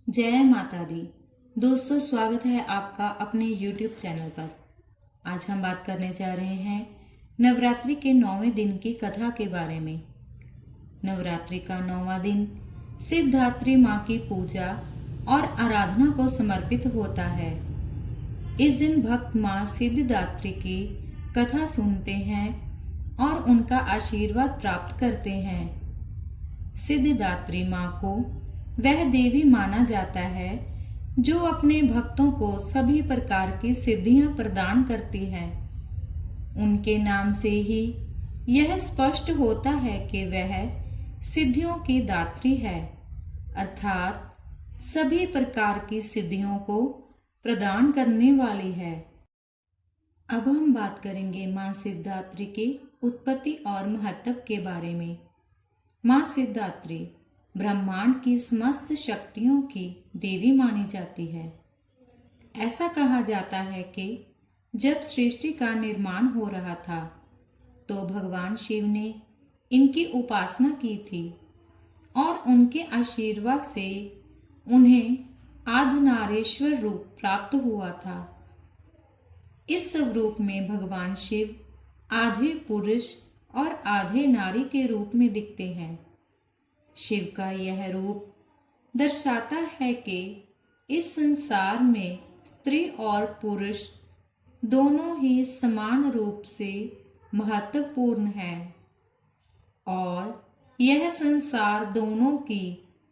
जय माता दी। दोस्तों, स्वागत है आपका अपने YouTube चैनल पर। आज हम बात करने जा रहे हैं नवरात्रि के 9वें दिन की कथा के बारे में। नवरात्रि का 9वां दिन सिद्धिदात्री माँ की पूजा और आराधना को समर्पित होता है। इस दिन भक्त माँ सिद्धिदात्री की कथा सुनते हैं और उनका आशीर्वाद प्राप्त करते हैं। सिद्धिदात्री माँ को वह देवी माना जाता है जो अपने भक्तों को सभी प्रकार की सिद्धियां प्रदान करती है। उनके नाम से ही यह स्पष्ट होता है कि वह सिद्धियों की दात्री है, अर्थात सभी प्रकार की सिद्धियों को प्रदान करने वाली है। अब हम बात करेंगे माँ सिद्धिदात्री की उत्पत्ति और महत्व के बारे में। माँ सिद्धिदात्री ब्रह्मांड की समस्त शक्तियों की देवी मानी जाती है। ऐसा कहा जाता है कि जब सृष्टि का निर्माण हो रहा था तो भगवान शिव ने इनकी उपासना की थी और उनके आशीर्वाद से उन्हें अर्धनारीश्वर रूप प्राप्त हुआ था। इस स्वरूप में भगवान शिव आधे पुरुष और आधे नारी के रूप में दिखते हैं। शिव का यह रूप दर्शाता है कि इस संसार में स्त्री और पुरुष दोनों ही समान रूप से महत्वपूर्ण हैं और यह संसार दोनों की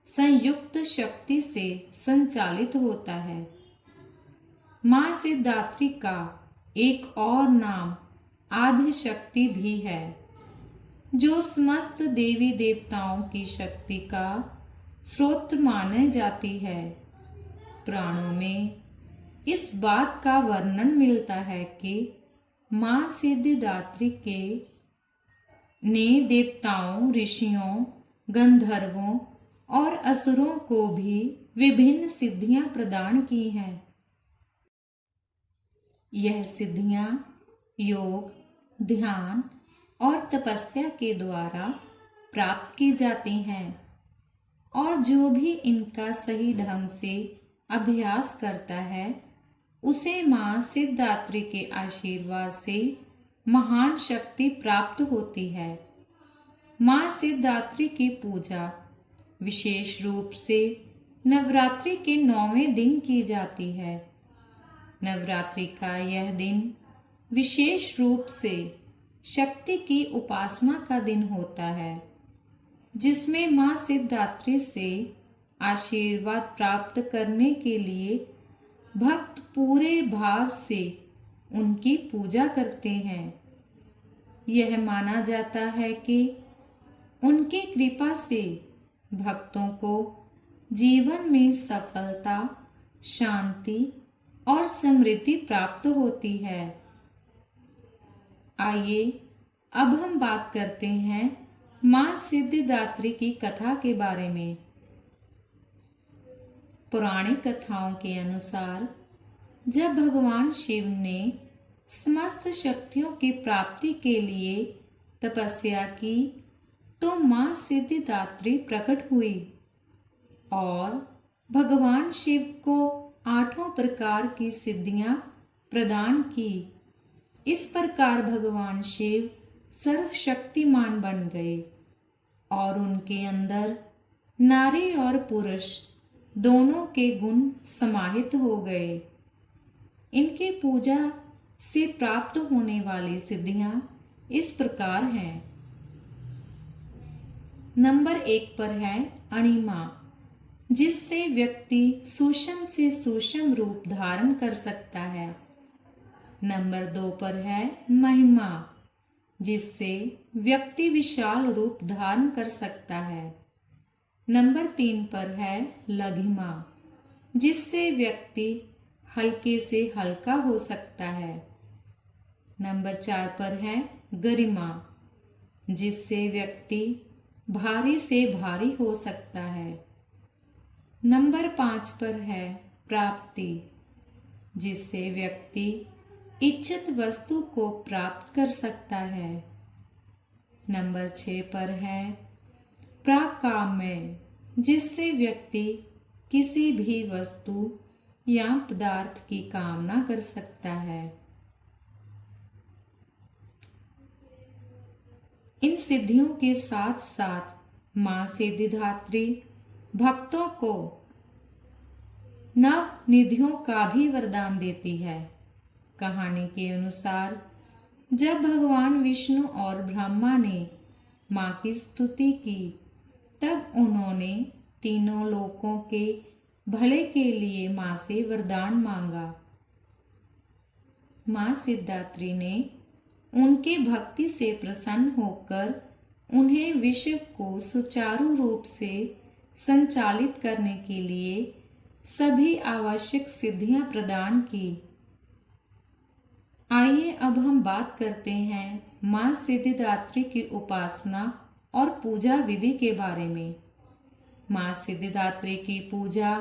संयुक्त शक्ति से संचालित होता है। माँ सिद्धिदात्री का एक और नाम आदि शक्ति भी है, जो समस्त देवी देवताओं की शक्ति का स्रोत माने जाती है। पुराणों में इस बात का वर्णन मिलता है कि माँ सिद्धिदात्री के ने देवताओं, ऋषियों, गंधर्वों और असुरों को भी विभिन्न सिद्धियां प्रदान की हैं। यह सिद्धियां योग, ध्यान और तपस्या के द्वारा प्राप्त की जाती हैं और जो भी इनका सही ढंग से अभ्यास करता है उसे माँ सिद्धिदात्री के आशीर्वाद से महान शक्ति प्राप्त होती है। माँ सिद्धिदात्री की पूजा विशेष रूप से नवरात्रि के 9वें दिन की जाती है। नवरात्रि का यह दिन विशेष रूप से शक्ति की उपासना का दिन होता है, जिसमें माँ सिद्धिदात्री से आशीर्वाद प्राप्त करने के लिए भक्त पूरे भाव से उनकी पूजा करते हैं। यह माना जाता है कि उनकी कृपा से भक्तों को जीवन में सफलता, शांति और समृद्धि प्राप्त होती है। आइए अब हम बात करते हैं माँ सिद्धिदात्री की कथा के बारे में। पौराणिक कथाओं के अनुसार जब भगवान शिव ने समस्त शक्तियों की प्राप्ति के लिए तपस्या की तो माँ सिद्धिदात्री प्रकट हुई और भगवान शिव को 8 प्रकार की सिद्धियां प्रदान की। इस प्रकार भगवान शिव सर्वशक्तिमान बन गए और उनके अंदर नारी और पुरुष दोनों के गुण समाहित हो गए। इनकी पूजा से प्राप्त होने वाली सिद्धियां इस प्रकार हैं। नंबर 1 पर है अणिमा, जिससे व्यक्ति सूक्ष्म से सूक्ष्म रूप धारण कर सकता है। नंबर 2 पर है महिमा, जिससे व्यक्ति विशाल रूप धारण कर सकता है। नंबर 3 पर है लघिमा, जिससे व्यक्ति हल्के से हल्का हो सकता है। नंबर 4 पर है गरिमा, जिससे व्यक्ति भारी से भारी हो सकता है। नंबर 5 पर है प्राप्ति, जिससे व्यक्ति इच्छित वस्तु को प्राप्त कर सकता है। नंबर 6 पर है प्राकाम्य, जिससे व्यक्ति किसी भी वस्तु या पदार्थ की कामना कर सकता है। इन सिद्धियों के साथ साथ मां सिद्धिदात्री भक्तों को नव निधियों का भी वरदान देती है। कहानी के अनुसार जब भगवान विष्णु और ब्रह्मा ने मां की स्तुति की, तब उन्होंने तीनों लोकों के भले के लिए मां से वरदान मांगा। मां सिद्धिदात्री ने उनके भक्ति से प्रसन्न होकर उन्हें विश्व को सुचारू रूप से संचालित करने के लिए सभी आवश्यक सिद्धियां प्रदान की। आइए अब हम बात करते हैं मां सिद्धिदात्री की उपासना और पूजा विधि के बारे में। मां सिद्धिदात्री की पूजा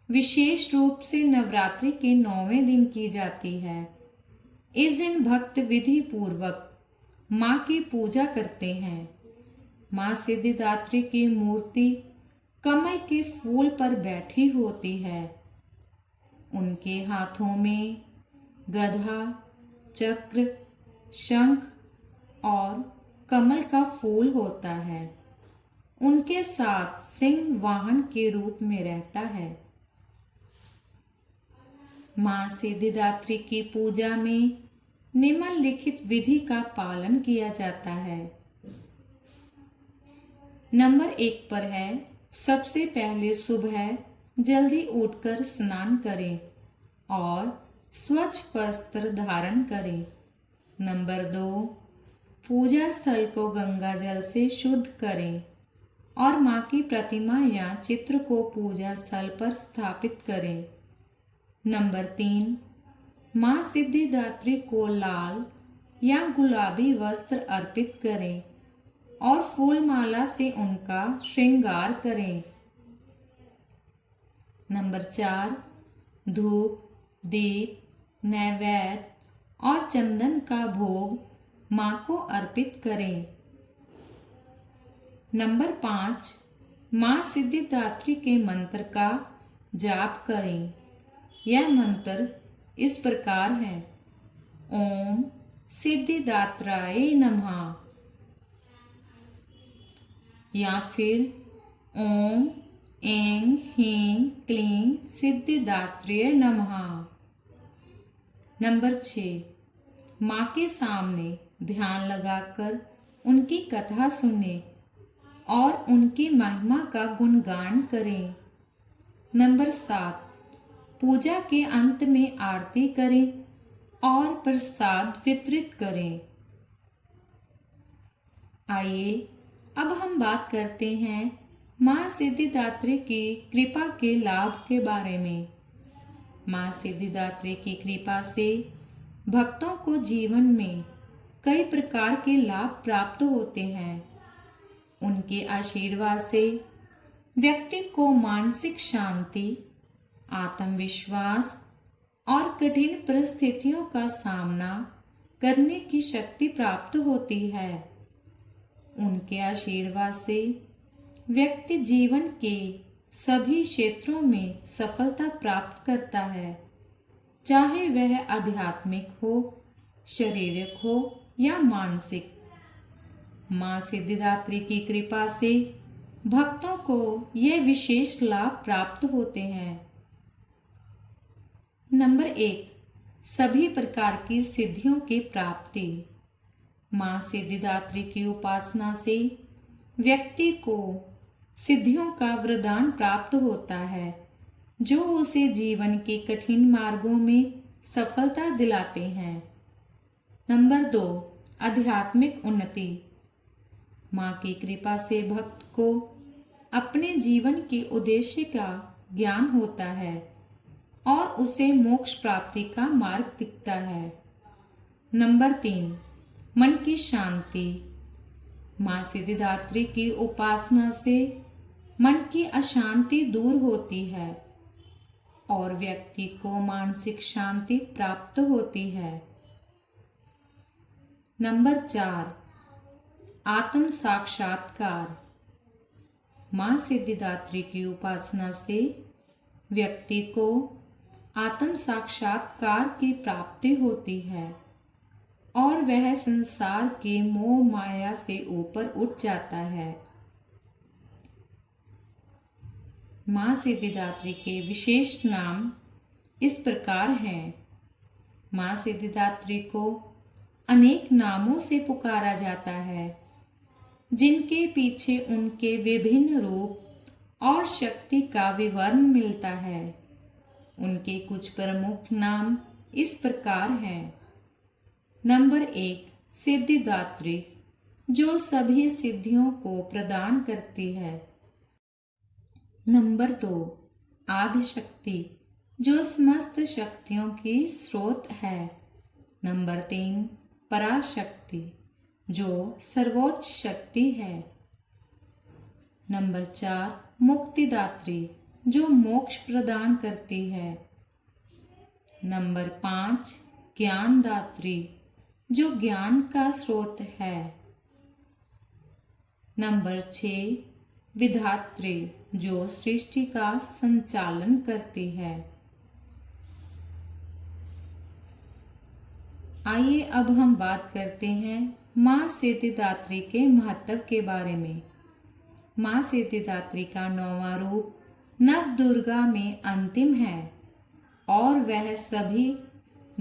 विशेष रूप से नवरात्रि के 9वें दिन की जाती है। इस दिन भक्त विधि पूर्वक मां की पूजा करते हैं। मां सिद्धिदात्री की मूर्ति कमल के फूल पर बैठी होती है। उनके हाथों में गदा, चक्र, शंख और कमल का फूल होता है। उनके साथ सिंह वाहन के रूप में रहता है। मां सिद्धिदात्री की पूजा में निम्नलिखित विधि का पालन किया जाता है। नंबर 1 पर है, सबसे पहले सुबह जल्दी उठकर स्नान करें और स्वच्छ वस्त्र धारण करें। नंबर 2, पूजा स्थल को गंगा जल से शुद्ध करें और मां की प्रतिमा या चित्र को पूजा स्थल पर स्थापित करें। नंबर 3, मां सिद्धिदात्री को लाल या गुलाबी वस्त्र अर्पित करें और फूल माला से उनका श्रृंगार करें। नंबर 4, धूप, दीप, नैवेद्य और चंदन का भोग मां को अर्पित करें। नंबर 5, मां सिद्धिदात्री के मंत्र का जाप करें। यह मंत्र इस प्रकार है: ओम सिद्धिदात्राय नमः, या फिर ओम ऐं ह्रीं क्लीं सिद्धिदात्रे नमः। नंबर 6, मां के सामने ध्यान लगाकर उनकी कथा सुने और उनकी महिमा का गुणगान करें। नंबर 7, पूजा के अंत में आरती करें और प्रसाद वितरित करें। आइए अब हम बात करते हैं मां सिद्धिदात्री की कृपा के लाभ के बारे में। मां सिद्धिदात्री की कृपा से भक्तों को जीवन में कई प्रकार के लाभ प्राप्त होते हैं। उनके आशीर्वाद से व्यक्ति को मानसिक शांति, आत्मविश्वास और कठिन परिस्थितियों का सामना करने की शक्ति प्राप्त होती है। उनके आशीर्वाद से व्यक्ति जीवन के सभी क्षेत्रों में सफलता प्राप्त करता है, चाहे वह आध्यात्मिक हो, शारीरिक हो या मानसिक। मां सिद्धिदात्री की कृपा से भक्तों को ये विशेष लाभ प्राप्त होते हैं। नंबर 1, सभी प्रकार की सिद्धियों की प्राप्ति। मां सिद्धिदात्री की उपासना से व्यक्ति को सिद्धियों का वरदान प्राप्त होता है, जो उसे जीवन के कठिन मार्गों में सफलता दिलाते हैं। नंबर 2, आध्यात्मिक उन्नति। मां की कृपा से भक्त को अपने जीवन के उद्देश्य का ज्ञान होता है और उसे मोक्ष प्राप्ति का मार्ग दिखता है। नंबर 3, मन की शांति। मां सिद्धिदात्री की उपासना से मन की अशांति दूर होती है और व्यक्ति को मानसिक शांति प्राप्त होती है। नंबर 4, आत्म साक्षात्कार। मां सिद्धिदात्री की उपासना से व्यक्ति को आत्म साक्षात्कार की प्राप्ति होती है और वह संसार के मोह माया से ऊपर उठ जाता है। मां सिद्धिदात्री के विशेष नाम इस प्रकार हैं। मां सिद्धिदात्री को अनेक नामों से पुकारा जाता है, जिनके पीछे उनके विभिन्न रूप और शक्ति का विवरण मिलता है। उनके कुछ प्रमुख नाम इस प्रकार हैं। नंबर 1, सिद्धिदात्री, जो सभी सिद्धियों को प्रदान करती है। नंबर 2, आदिशक्ति, जो समस्त शक्तियों की स्रोत है। नंबर 3, पराशक्ति, जो सर्वोच्च शक्ति है। नंबर 4, मुक्तिदात्री, जो मोक्ष प्रदान करती है। नंबर 5, ज्ञानदात्री, जो ज्ञान का स्रोत है। नंबर 6, विधात्री, जो सृष्टि का संचालन करती है। आइए अब हम बात करते हैं मां सिद्धिदात्री के महत्व के बारे में। मां सिद्धिदात्री का 9वां रूप नव दुर्गा में अंतिम है और वह सभी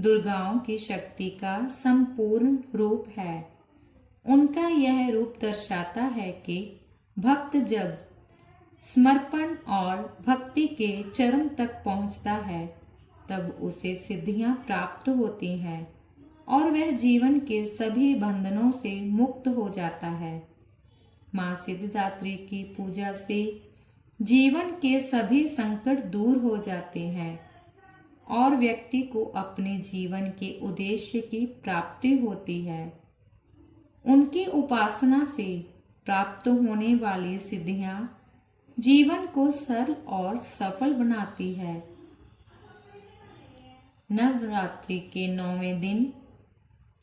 दुर्गाओं की शक्ति का संपूर्ण रूप है। उनका यह रूप दर्शाता है कि भक्त जब समर्पण और भक्ति के चरम तक पहुंचता है, तब उसे सिद्धियां प्राप्त होती हैं और वह जीवन के सभी बंधनों से मुक्त हो जाता है। मां सिद्धिदात्री की पूजा से जीवन के सभी संकट दूर हो जाते हैं और व्यक्ति को अपने जीवन के उद्देश्य की प्राप्ति होती है। उनकी उपासना से प्राप्त होने वाली सिद्धियां जीवन को सरल और सफल बनाती है। नवरात्रि के 9वें दिन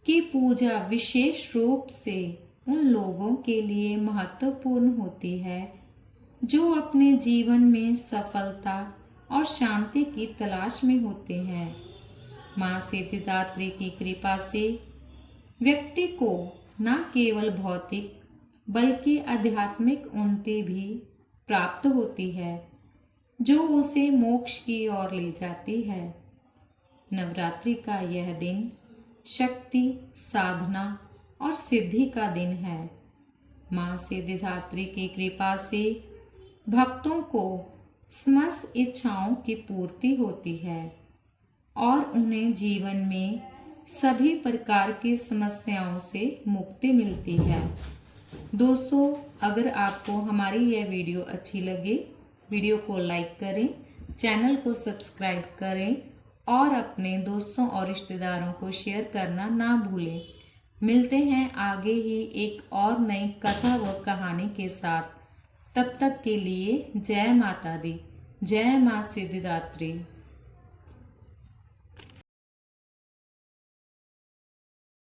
की पूजा विशेष रूप से उन लोगों के लिए महत्वपूर्ण होती है जो अपने जीवन में सफलता और शांति की तलाश में होते हैं। मां सिद्धिदात्री की कृपा से व्यक्ति को न केवल भौतिक बल्कि आध्यात्मिक उन्नति भी प्राप्त होती है, जो उसे मोक्ष की ओर ले जाती है। नवरात्रि का यह दिन शक्ति, साधना और सिद्धि का दिन है। मां सिद्धिदात्री की कृपा से भक्तों को समस्त इच्छाओं की पूर्ति होती है और उन्हें जीवन में सभी प्रकार की समस्याओं से मुक्ति मिलती है। दोस्तों, अगर आपको हमारी यह वीडियो अच्छी लगे, वीडियो को लाइक करें, चैनल को सब्सक्राइब करें और अपने दोस्तों और रिश्तेदारों को शेयर करना ना भूलें। मिलते हैं आगे ही एक और नई कथा व कहानी के साथ। तब तक के लिए जय माता दी, जय मां सिद्धिदात्री।